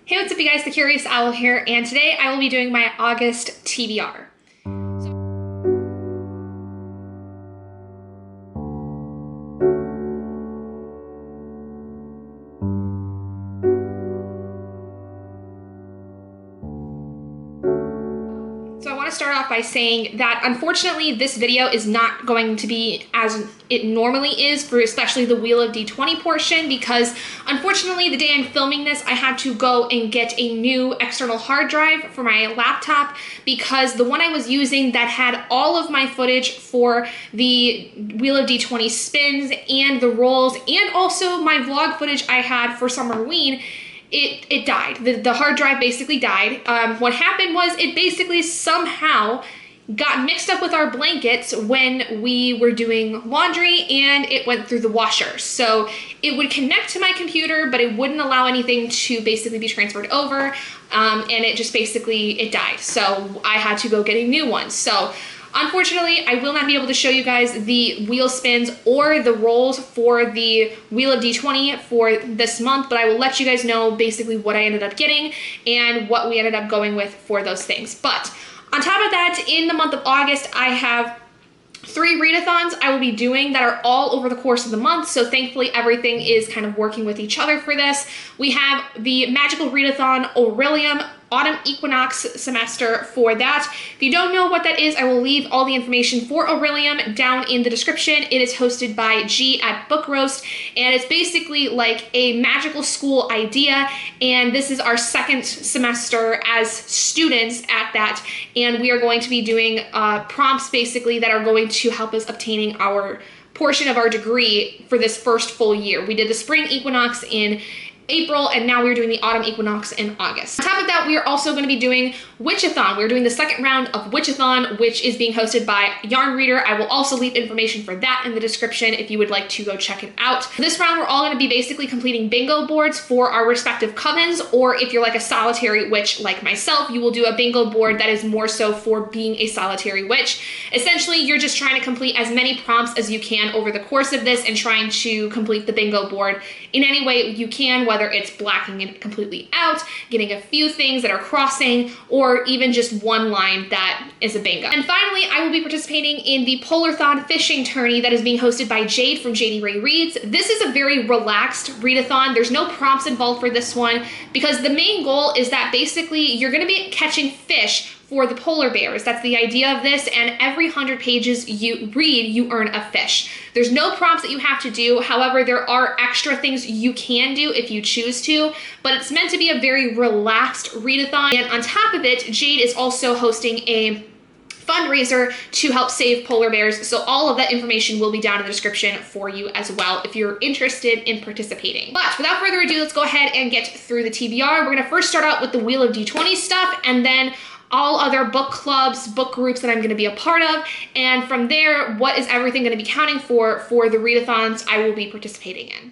Hey, what's up you guys, the Curious Owl here, and today I will be doing my August TBR. So I want to start off by saying that unfortunately this video is not going to be as it normally is for especially the Wheel of D20 portion, because unfortunately the day I'm filming this I had to go and get a new external hard drive for my laptop because the one I was using that had all of my footage for the Wheel of D20 spins and the rolls and also my vlog footage I had for Summerween, it died. The hard drive basically died. What happened was it basically somehow got mixed up with our blankets when we were doing laundry and it went through the washer. So it would connect to my computer, but it wouldn't allow anything to basically be transferred over. And it just basically, it died. So I had to go get a new one. So unfortunately, I will not be able to show you guys the wheel spins or the rolls for the Wheel of D20 for this month, but I will let you guys know basically what I ended up getting and what we ended up going with for those things. But on top of that, in the month of August, I have 3 readathons I will be doing that are all over the course of the month, so thankfully everything is kind of working with each other for this. We have the magical readathon Orillium autumn equinox semester for that. If you don't know what that is, I will leave all the information for Orillium down in the description. It is hosted by G at Book Roast, and it's basically like a magical school idea, and this is our second semester as students at that, and we are going to be doing prompts basically that are going to help us obtaining our portion of our degree for this first full year. We did the spring equinox in April, and now we're doing the autumn equinox in August. On top of that, we are also going to be doing Witchathon. We're doing the second round of Witchathon, which is being hosted by Yarn Reader. I will also leave information for that in the description if you would like to go check it out. This round, we're all going to be basically completing bingo boards for our respective covens, or if you're like a solitary witch like myself, you will do a bingo board that is more so for being a solitary witch. Essentially, you're just trying to complete as many prompts as you can over the course of this and trying to complete the bingo board in any way you can, whether it's blacking it completely out, getting a few things that are crossing, or even just one line that is a bingo. And finally, I will be participating in the Polarthon fishing tourney that is being hosted by Jade from JD Ray Reads. This is a very relaxed readathon. There's no prompts involved for this one because the main goal is that basically you're going to be catching fish for the polar bears. That's the idea of this, and every 100 pages you read, you earn a fish. There's no prompts that you have to do. However, there are extra things you can do if you choose to, but it's meant to be a very relaxed readathon. And on top of it, Jade is also hosting a fundraiser to help save polar bears, so all of that information will be down in the description for you as well if you're interested in participating. But without further ado, let's go ahead and get through the TBR. We're going to first start out with the Wheel of D20 stuff, and then all other book clubs, book groups that I'm going to be a part of, and from there, what is everything going to be counting for the readathons I will be participating in.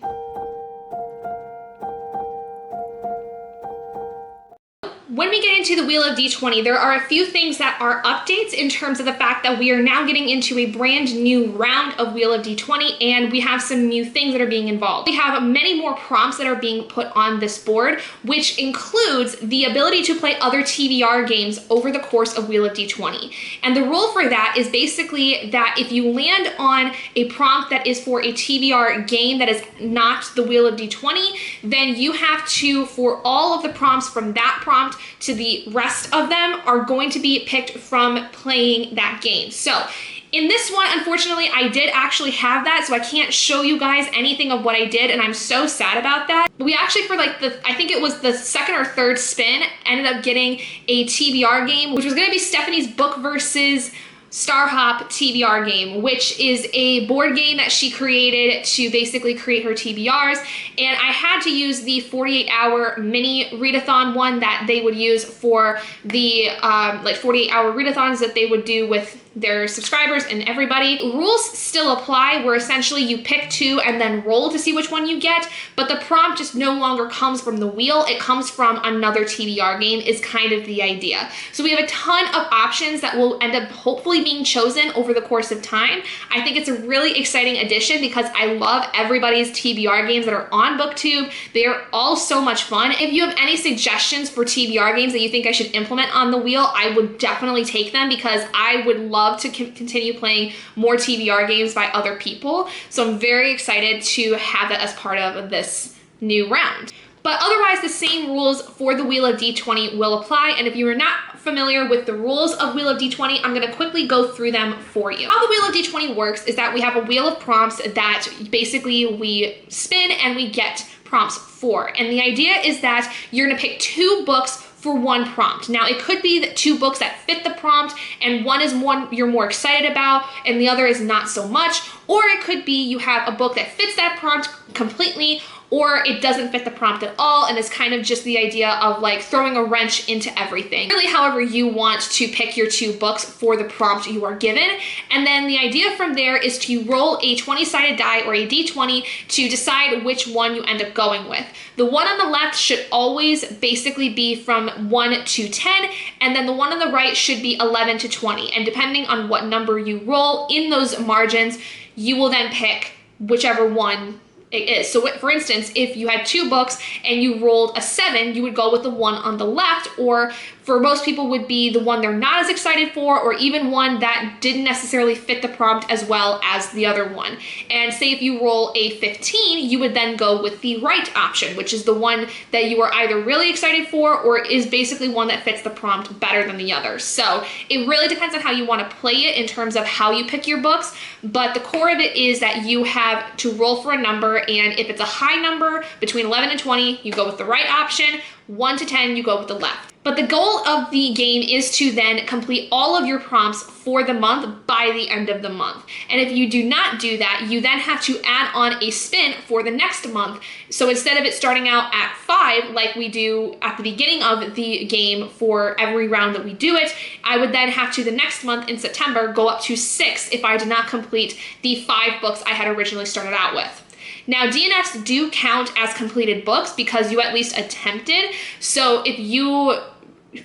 When we get into the Wheel of D20, there are a few things that are updates in terms of the fact that we are now getting into a brand new round of Wheel of D20, and we have some new things that are being involved. We have many more prompts that are being put on this board, which includes the ability to play other TBR games over the course of Wheel of D20. And the rule for that is basically that if you land on a prompt that is for a TBR game that is not the Wheel of D20, then you have to, for all of the prompts from that prompt to the rest of them, are going to be picked from playing that game. So in this one, unfortunately, I did actually have that, so I can't show you guys anything of what I did, and I'm so sad about that. But we actually, for like I think it was the second or third spin, ended up getting a TBR game, which was gonna be Stephanie's Book versus Star Hop TBR game, which is a board game that she created to basically create her TBRs, and I had to use the 48-hour mini readathon one that they would use for the like 48-hour readathons that they would do with their subscribers and everybody. Rules still apply, where essentially you pick 2 and then roll to see which one you get, but the prompt just no longer comes from the wheel. It comes from another TBR game is kind of the idea. So we have a ton of options that will end up hopefully being chosen over the course of time. I think it's a really exciting addition because I love everybody's TBR games that are on BookTube. They are all so much fun. If you have any suggestions for TBR games that you think I should implement on the wheel, I would definitely take them because I would love to continue playing more TBR games by other people. So I'm very excited to have that as part of this new round. But otherwise, the same rules for the Wheel of D20 will apply. And if you are not familiar with the rules of Wheel of D20, I'm gonna quickly go through them for you. How the Wheel of D20 works is that we have a wheel of prompts that basically we spin and we get prompts for. And the idea is that you're gonna pick 2 books for 1 prompt. Now, it could be that 2 books that fit the prompt and one is one you're more excited about and the other is not so much, or it could be you have a book that fits that prompt completely, or it doesn't fit the prompt at all and it's kind of just the idea of like throwing a wrench into everything. Really, however you want to pick your 2 books for the prompt you are given. And then the idea from there is to roll a 20-sided die or a D20 to decide which one you end up going with. The one on the left should always basically be from 1 to 10, and then the one on the right should be 11 to 20. And depending on what number you roll in those margins, you will then pick whichever one it is. So for instance, if you had 2 books and you rolled a 7, you would go with the one on the left, or for most people would be the one they're not as excited for, or even one that didn't necessarily fit the prompt as well as the other one. And say if you roll a 15, you would then go with the right option, which is the one that you are either really excited for or is basically one that fits the prompt better than the others. So it really depends on how you want to play it in terms of how you pick your books, but the core of it is that you have to roll for a number, and if it's a high number between 11 and 20, you go with the right option. 1 to 10, you go with the left. But the goal of the game is to then complete all of your prompts for the month by the end of the month. And if you do not do that, you then have to add on a spin for the next month. So instead of it starting out at 5, like we do at the beginning of the game for every round that we do it, I would then have to the next month in September go up to 6 if I did not complete the 5 books I had originally started out with. Now, DNFs do count as completed books because you at least attempted. So if you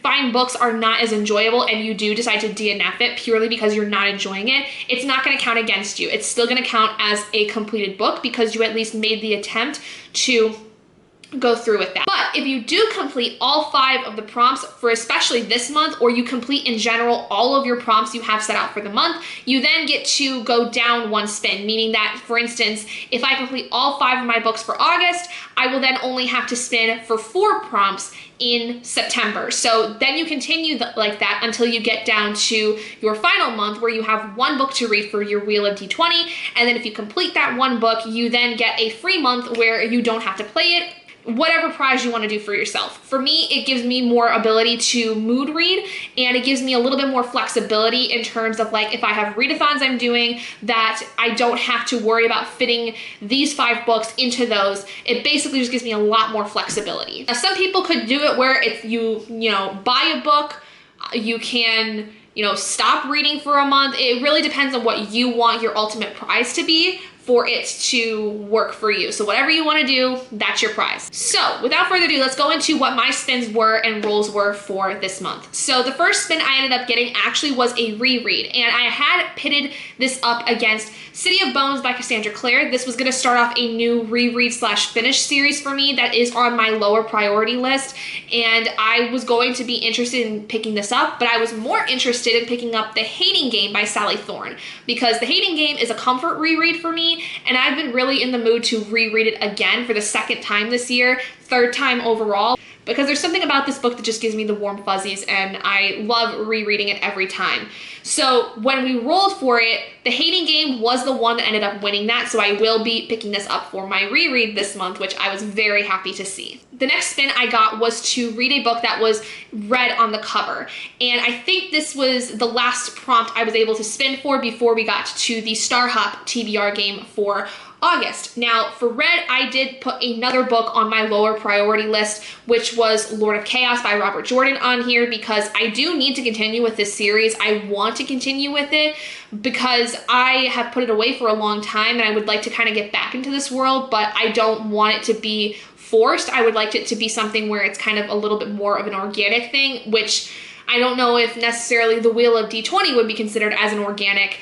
find books are not as enjoyable and you do decide to DNF it purely because you're not enjoying it, it's not going to count against you. It's still going to count as a completed book because you at least made the attempt to go through with that. But if you do complete all 5 of the prompts for especially this month, or you complete in general all of your prompts you have set out for the month, you then get to go down 1 spin, meaning that, for instance, if I complete all 5 of my books for August, I will then only have to spin for 4 prompts in September. So then you continue like that until you get down to your final month where you have 1 book to read for your Wheel of D20. And then if you complete that 1 book, you then get a free month where you don't have to play it, whatever prize you want to do for yourself. For me, it gives me more ability to mood read, and it gives me a little bit more flexibility in terms of like if I have readathons I'm doing that I don't have to worry about fitting these 5 books into those. It basically just gives me a lot more flexibility. Now, some people could do it where if you buy a book, you can stop reading for a month. It really depends on what you want your ultimate prize to be for it to work for you. So whatever you want to do, that's your prize. So without further ado, let's go into what my spins were and rolls were for this month. So the first spin I ended up getting actually was a reread, and I had pitted this up against City of Bones by Cassandra Clare. This was going to start off a new reread/finish series for me that is on my lower priority list, and I was going to be interested in picking this up, but I was more interested in picking up The Hating Game by Sally Thorne, because The Hating Game is a comfort reread for me, and I've been really in the mood to reread it again for the 2nd time this year, 3rd time overall, because there's something about this book that just gives me the warm fuzzies, and I love rereading it every time. So when we rolled for it, The Hating Game was the one that ended up winning that, so I will be picking this up for my reread this month, which I was very happy to see. The next spin I got was to read a book that was red on the cover, and I think this was the last prompt I was able to spin for before we got to the Star Hop TBR game for August. Now, for red, I did put another book on my lower priority list, which was Lord of Chaos by Robert Jordan on here, because I do need to continue with this series. I want to continue with it because I have put it away for a long time and I would like to kind of get back into this world, but I don't want it to be forced. I would like it to be something where it's kind of a little bit more of an organic thing, which I don't know if necessarily the Wheel of D20 would be considered as an organic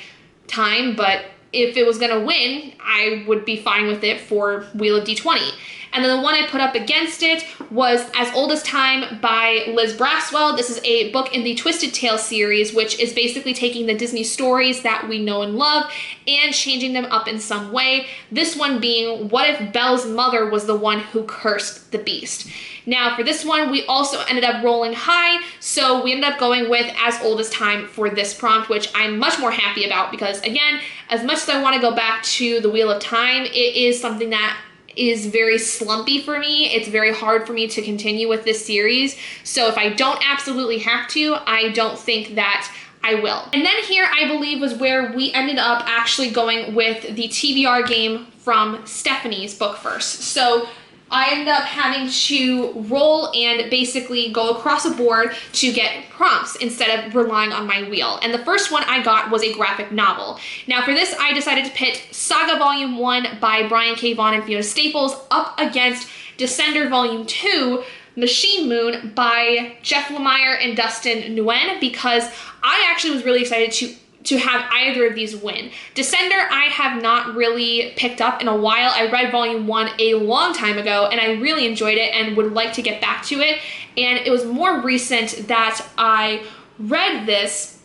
time, but if it was going to win, I would be fine with it for Wheel of D20. And then the one I put up against it was As Old as Time by Liz Braswell. This is a book in the Twisted Tale series, which is basically taking the Disney stories that we know and love and changing them up in some way. This one being, what if Belle's mother was the one who cursed the beast? Now, for this one, we also ended up rolling high, so we ended up going with As Old as Time for this prompt, which I'm much more happy about because, again, as much as I want to go back to the Wheel of Time, it is something that is very slumpy for me. It's very hard for me to continue with this series. So if I don't absolutely have to, I don't think that I will. And then here, I believe, was where we ended up actually going with the TBR game from Stephanie's book first. So I ended up having to roll and basically go across a board to get prompts instead of relying on my wheel. And the first one I got was a graphic novel. Now for this, I decided to pit Saga Volume 1 by Brian K. Vaughan and Fiona Staples up against Descender Volume 2, Machine Moon by Jeff Lemire and Dustin Nguyen, because I actually was really excited to have either of these win. Descender, I have not really picked up in a while. I read Volume 1 a long time ago, and I really enjoyed it and would like to get back to it. And it was more recent that I read this,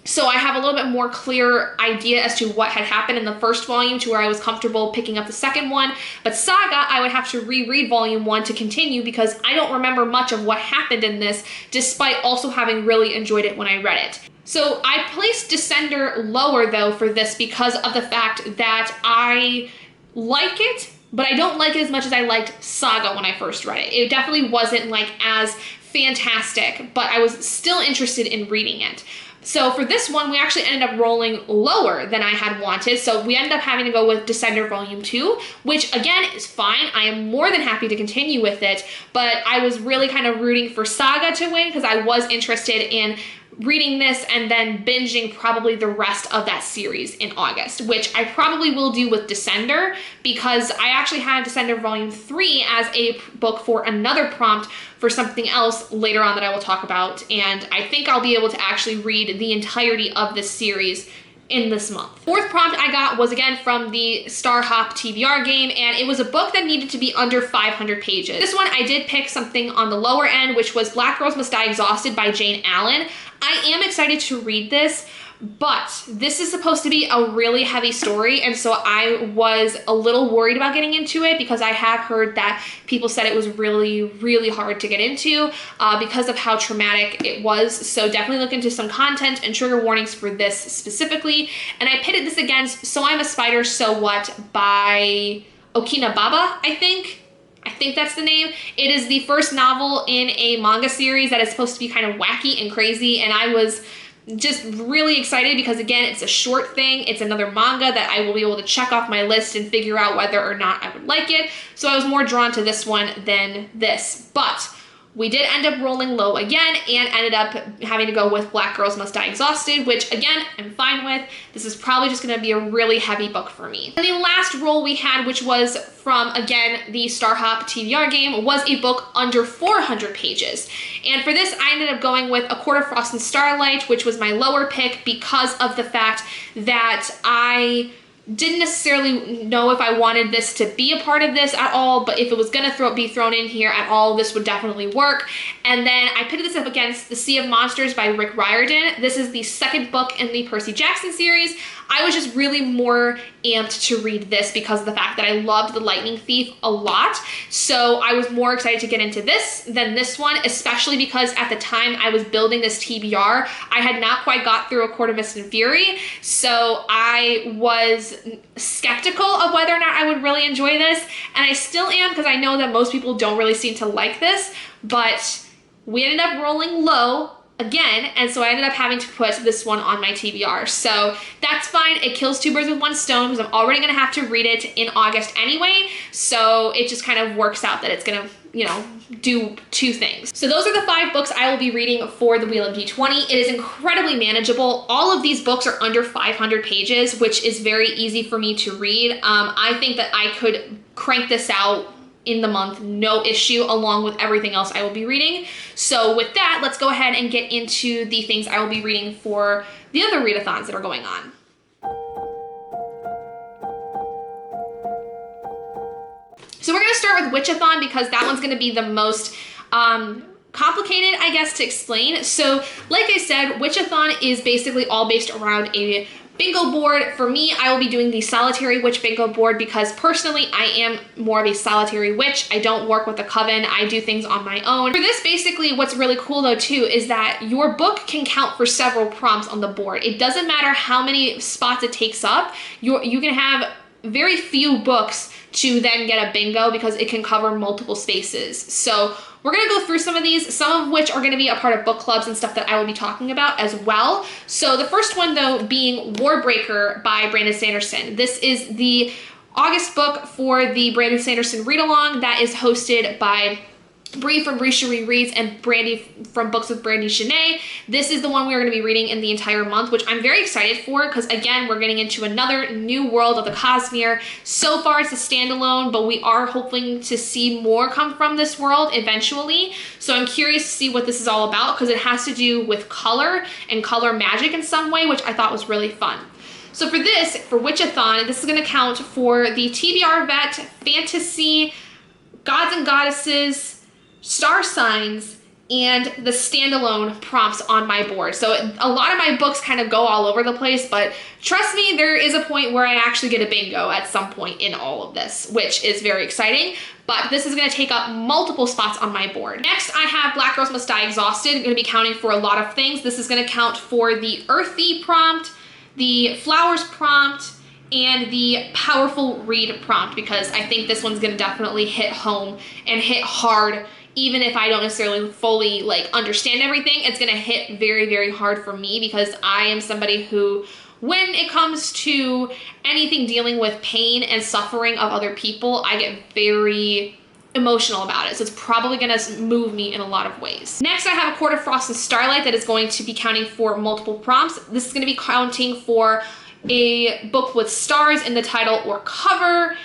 so I have a little bit more clear idea as to what had happened in the first volume to where I was comfortable picking up the second one. But Saga, I would have to reread Volume 1 to continue because I don't remember much of what happened in this, despite also having really enjoyed it when I read it. So I placed Descender lower though for this because of the fact that I like it, but I don't like it as much as I liked Saga when I first read it. It definitely wasn't like as fantastic, but I was still interested in reading it. So for this one, we actually ended up rolling lower than I had wanted. So we ended up having to go with Descender Volume 2, which again is fine. I am more than happy to continue with it, but I was really kind of rooting for Saga to win because I was interested in reading this and then binging probably the rest of that series in August, which I probably will do with Descender because I actually had Descender Volume 3 as a book for another prompt for something else later on that I will talk about, and I think I'll be able to actually read the entirety of this series in this month. Fourth prompt I got was again from the Star Hop TBR game, and it was a book that needed to be under 500 pages. This one I did pick something on the lower end, which was Black Girls Must Die Exhausted by Jane Allen. I am excited to read this, but this is supposed to be a really heavy story, and so I was a little worried about getting into it because I have heard that people said it was really, really hard to get into because of how traumatic it was. So definitely look into some content and trigger warnings for this specifically. And I pitted this against So I'm a Spider, So What by Okina Baba, I think that's the name. It is the first novel in a manga series that is supposed to be kind of wacky and crazy, and I was just really excited because again, it's a short thing. It's another manga that I will be able to check off my list and figure out whether or not I would like it. So I was more drawn to this one than this, but we did end up rolling low again and ended up having to go with Black Girls Must Die Exhausted, which again, I'm fine with. This is probably just gonna be a really heavy book for me. And the last roll we had, which was from, again, the Star Hop TBR game, was a book under 400 pages. And for this, I ended up going with A Court of Frost and Starlight, which was my lower pick because of the fact that I didn't necessarily know if I wanted this to be a part of this at all, but if it was gonna be thrown in here at all, this would definitely work. And then I pitted this up against The Sea of Monsters by Rick Riordan. This is the second book in the Percy Jackson series. I was just really more amped to read this because of the fact that I loved The Lightning Thief a lot. So I was more excited to get into this than this one, especially because at the time I was building this TBR, I had not quite got through A Court of Mist and Fury. So I was skeptical of whether or not I would really enjoy this. And I still am because I know that most people don't really seem to like this, but we ended up rolling low again, and so I ended up having to put this one on my TBR. So that's fine. It kills two birds with one stone because I'm already going to have to read it in August anyway. So it just kind of works out that it's going to, you know, do two things. So those are the 5 books I will be reading for the Wheel of D20. It is incredibly manageable. All of these books are under 500 pages, which is very easy for me to read. I think that I could crank this out in the month, no issue, along with everything else I will be reading. So with that, let's go ahead and get into the things I will be reading for the other readathons that are going on. So we're gonna start with Witchathon because that one's gonna be the most complicated, I guess, to explain. So like I said, Witchathon is basically all based around a bingo board. For me, I will be doing the solitary witch bingo board because personally I am more of a solitary witch. I don't work with a coven. I do things on my own. For this, basically what's really cool though too is that your book can count for several prompts on the board. It doesn't matter how many spots it takes up. You can have very few books to then get a bingo because it can cover multiple spaces. So we're gonna go through some of these, some of which are gonna be a part of book clubs and stuff that I will be talking about as well. So the first one though being Warbreaker by Brandon Sanderson. This is the August book for the Brandon Sanderson read-along that is hosted by Bree from Bree Cherie Reads and Brandy from Books with Brandy Shanae. This is the one we are going to be reading in the entire month, which I'm very excited for because, again, we're getting into another new world of the Cosmere. So far, it's a standalone, but we are hoping to see more come from this world eventually. So I'm curious to see what this is all about because it has to do with color and color magic in some way, which I thought was really fun. So for this, for Witchathon, this is going to count for the TBR Vet, Fantasy, Gods and Goddesses, Star Signs, and the standalone prompts on my board. So a lot of my books kind of go all over the place, but trust me, there is a point where I actually get a bingo at some point in all of this, which is very exciting. But this is going to take up multiple spots on my board. Next, I have Black Girls Must Die Exhausted. I'm going to be counting for a lot of things. This is going to count for the Earthy prompt, the Flowers prompt, and the Powerful Read prompt, because I think this one's going to definitely hit home and hit hard. Even if I don't necessarily fully like understand everything, it's gonna hit very, very hard for me because I am somebody who, when it comes to anything dealing with pain and suffering of other people, I get very emotional about it. So it's probably gonna move me in a lot of ways. Next, I have A Court of Frost and Starlight that is going to be counting for multiple prompts. This is gonna be counting for a book with stars in the title or cover,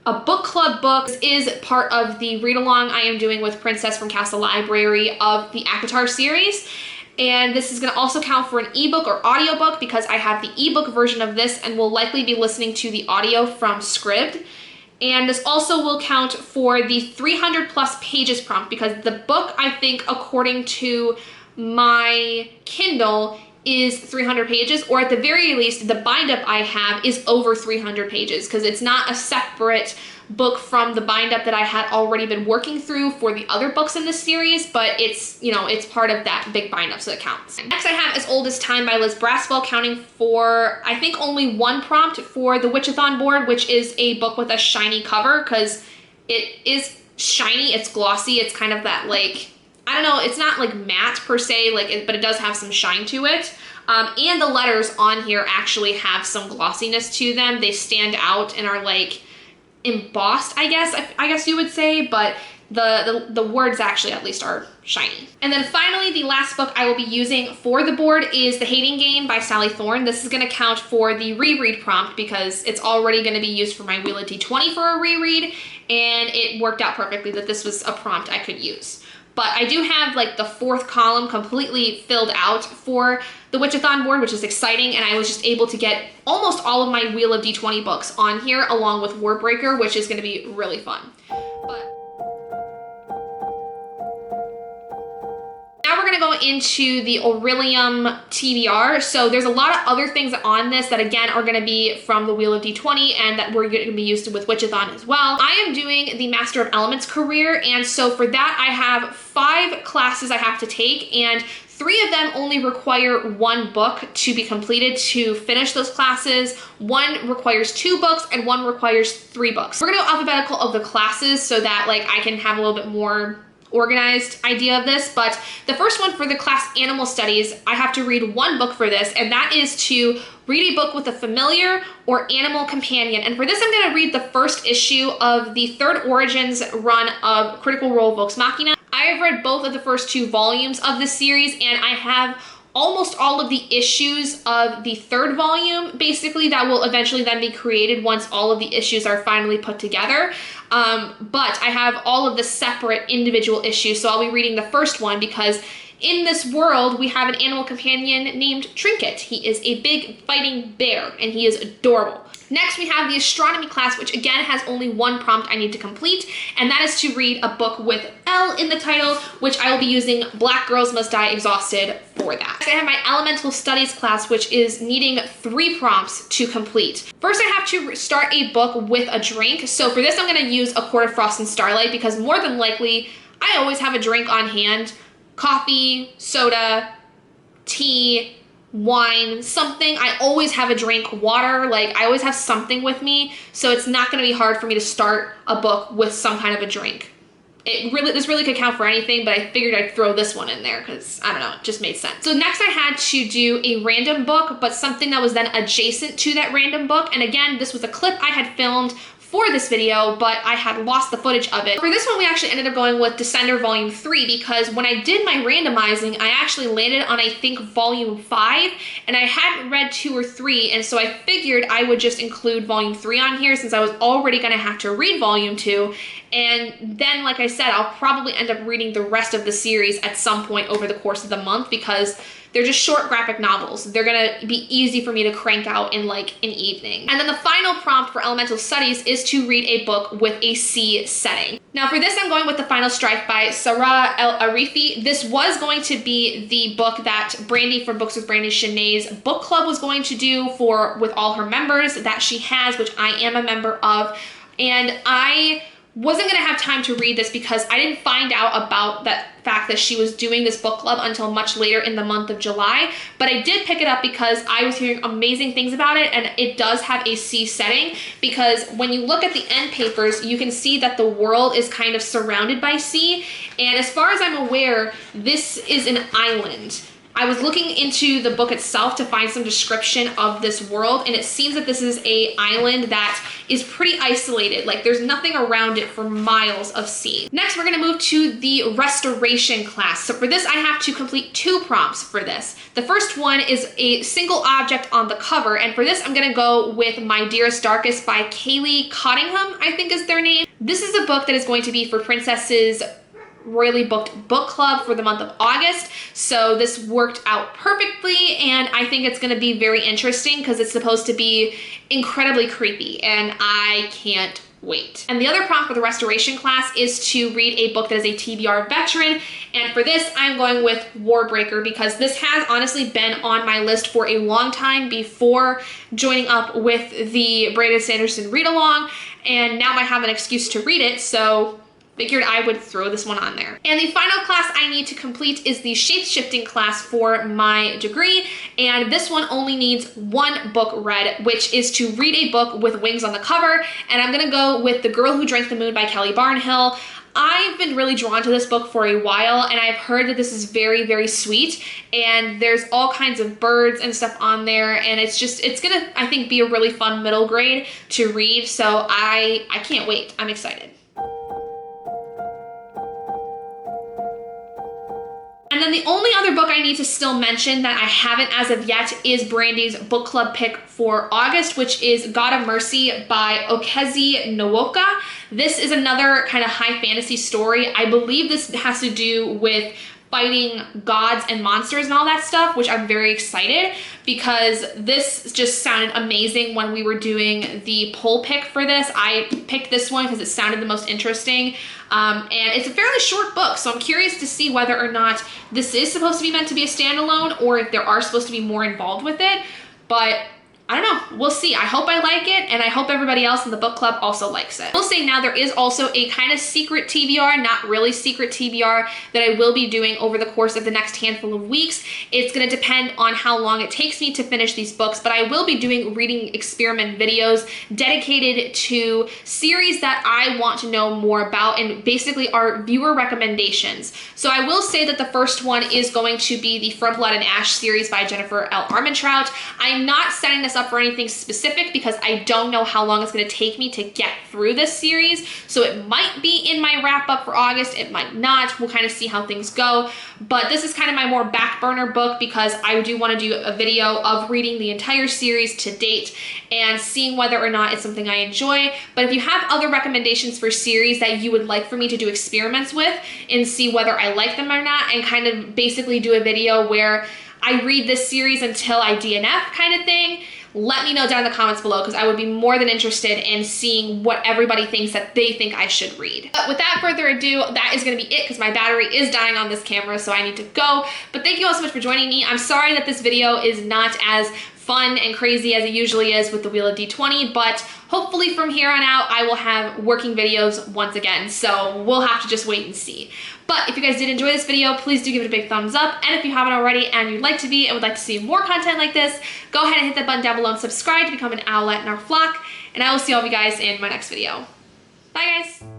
a book club book. This is part of the read-along I am doing with Princess from Castle Library of the ACOTAR series. And this is going to also count for an ebook or audiobook because I have the ebook version of this and will likely be listening to the audio from Scribd. And this also will count for the 300 plus pages prompt because the book, I think, according to my Kindle, is 300 pages, or at the very least, the bind-up I have is over 300 pages because it's not a separate book from the bind-up that I had already been working through for the other books in this series, but it's, you know, it's part of that big bind-up, so it counts. Next, I have As Old as Time by Liz Braswell, counting for, I think, only one prompt for the Witchathon board, which is a book with a shiny cover because it is shiny, it's glossy, it's kind of that, like, I don't know, it's not like matte per se, like, but it does have some shine to it. And the letters on here actually have some glossiness to them. They stand out and are like embossed, I guess you would say, but the words actually at least are shiny. And then finally, the last book I will be using for the board is The Hating Game by Sally Thorne. This is going to count for the reread prompt because it's already going to be used for my Wheel of D20 for a reread, and it worked out perfectly that this was a prompt I could use. But I do have like the 4th column completely filled out for the Witchathon board, which is exciting, and I was just able to get almost all of my Wheel of D20 books on here along with Warbreaker, which is going to be really fun. Now we're going to go into the Orillium TBR. So there's a lot of other things on this that, again, are going to be from the Wheel of D20 and that we're going to be used with Witchathon as well. I am doing the Master of Elements career, and so for that I have 5 classes I have to take, and 3 of them only require 1 book to be completed to finish those classes. 1 requires 2 books and 1 requires 3 books. We're going to go alphabetical of the classes so that like I can have a little bit more organized idea of this, but the first one for the class Animal Studies, I have to read one book for this, and that is to read a book with a familiar or animal companion. And for this, I'm going to read the first issue of the third Origins run of Critical Role Vox Machina. I have read both of the first 2 volumes of this series, and I have almost all of the issues of the third volume, basically, that will eventually then be created once all of the issues are finally put together. But I have all of the separate individual issues, so I'll be reading the first one because in this world, we have an animal companion named Trinket. He is a big fighting bear, and he is adorable. Next, we have the astronomy class, which again has only one prompt I need to complete, and that is to read a book with L in the title, which I will be using Black Girls Must Die Exhausted for that. Next, I have my elemental studies class, which is needing 3 prompts to complete. First, I have to start a book with a drink. So for this, I'm going to use A Court of Frost and Starlight because more than likely, I always have a drink on hand. Coffee, soda, tea, wine, something. I always have a drink, water, like I always have something with me, so it's not going to be hard for me to start a book with some kind of a drink. This really could count for anything, but I figured I'd throw this one in there because, I don't know, it just made sense. So next I had to do a random book, but something that was then adjacent to that random book, and again, this was a clip I had filmed for this video, but I had lost the footage of it. For this one, we actually ended up going with Descender Volume 3 because when I did my randomizing, I actually landed on, I think, Volume 5, and I hadn't read 2 or 3, and so I figured I would just include Volume 3 on here since I was already gonna have to read Volume 2, and then, like I said, I'll probably end up reading the rest of the series at some point over the course of the month because they're just short graphic novels. They're gonna be easy for me to crank out in like an evening. And then the final prompt for Elemental Studies is to read a book with a sea setting. Now for this, I'm going with The Final Strike by Sarah El Arifi. This was going to be the book that Brandy from Books with Brandy Shanae's book club was going to do with all her members that she has, which I am a member of. And I wasn't gonna have time to read this because I didn't find out about that fact that she was doing this book club until much later in the month of July, but I did pick it up because I was hearing amazing things about it, and it does have a sea setting because when you look at the end papers, you can see that the world is kind of surrounded by sea, and as far as I'm aware, this is an island. I was looking into the book itself to find some description of this world, and it seems that this is an island that is pretty isolated. Like there's nothing around it for miles of sea. Next, we're gonna move to the restoration class. So for this, I have to complete 2 prompts for this. The first one is a single object on the cover, and for this, I'm gonna go with My Dearest Darkest by Kaylee Cottingham, I think is their name. This is a book that is going to be for Princess's Royally Booked book club for the month of August, so this worked out perfectly, and I think it's going to be very interesting because it's supposed to be incredibly creepy, and I can't wait. And the other prompt for the restoration class is to read a book that is a TBR veteran, and for this I'm going with Warbreaker because this has honestly been on my list for a long time before joining up with the Brandon Sanderson read-along, and now I have an excuse to read it, so figured I would throw this one on there. And the final class I need to complete is the shape-shifting class for my degree, and this one only needs 1 book read, which is to read a book with wings on the cover, and I'm gonna go with The Girl Who Drank the Moon by Kelly Barnhill. I've been really drawn to this book for a while, and I've heard that this is very, very sweet, and there's all kinds of birds and stuff on there, and it's gonna, I think, be a really fun middle grade to read, so I can't wait. I'm excited. And then the only other book I need to still mention that I haven't as of yet is Brandy's book club pick for August, which is God of Mercy by Okezi Nwoka. This is another kind of high fantasy story. I believe this has to do with fighting gods and monsters and all that stuff, which I'm very excited because this just sounded amazing when we were doing the poll pick for this. I picked this one because it sounded the most interesting. And it's a fairly short book, so I'm curious to see whether or not this is supposed to be meant to be a standalone or if there are supposed to be more involved with it. But I don't know. We'll see. I hope I like it, and I hope everybody else in the book club also likes it. We'll say now there is also a kind of secret TBR, not really secret TBR, that I will be doing over the course of the next handful of weeks. It's going to depend on how long it takes me to finish these books, but I will be doing reading experiment videos dedicated to series that I want to know more about and basically are viewer recommendations. So I will say that the first one is going to be the From Blood and Ash series by Jennifer L. Armentrout. I'm not setting this up for anything specific because I don't know how long it's going to take me to get through this series. So it might be in my wrap up for August. It might not. We'll kind of see how things go. But this is kind of my more back burner book because I do want to do a video of reading the entire series to date and seeing whether or not it's something I enjoy. But if you have other recommendations for series that you would like for me to do experiments with and see whether I like them or not, and kind of basically do a video where I read this series until I DNF kind of thing, let me know down in the comments below because I would be more than interested in seeing what everybody thinks that they think I should read. But without further ado, that is going to be it because my battery is dying on this camera, so I need to go. But thank you all so much for joining me. I'm sorry that this video is not as fun and crazy as it usually is with the Wheel of D20, but hopefully from here on out, I will have working videos once again, so we'll have to just wait and see. But if you guys did enjoy this video, please do give it a big thumbs up, and if you haven't already and you'd like to be and would like to see more content like this, go ahead and hit that button down below and subscribe to become an owlet in our flock, and I will see all of you guys in my next video. Bye guys!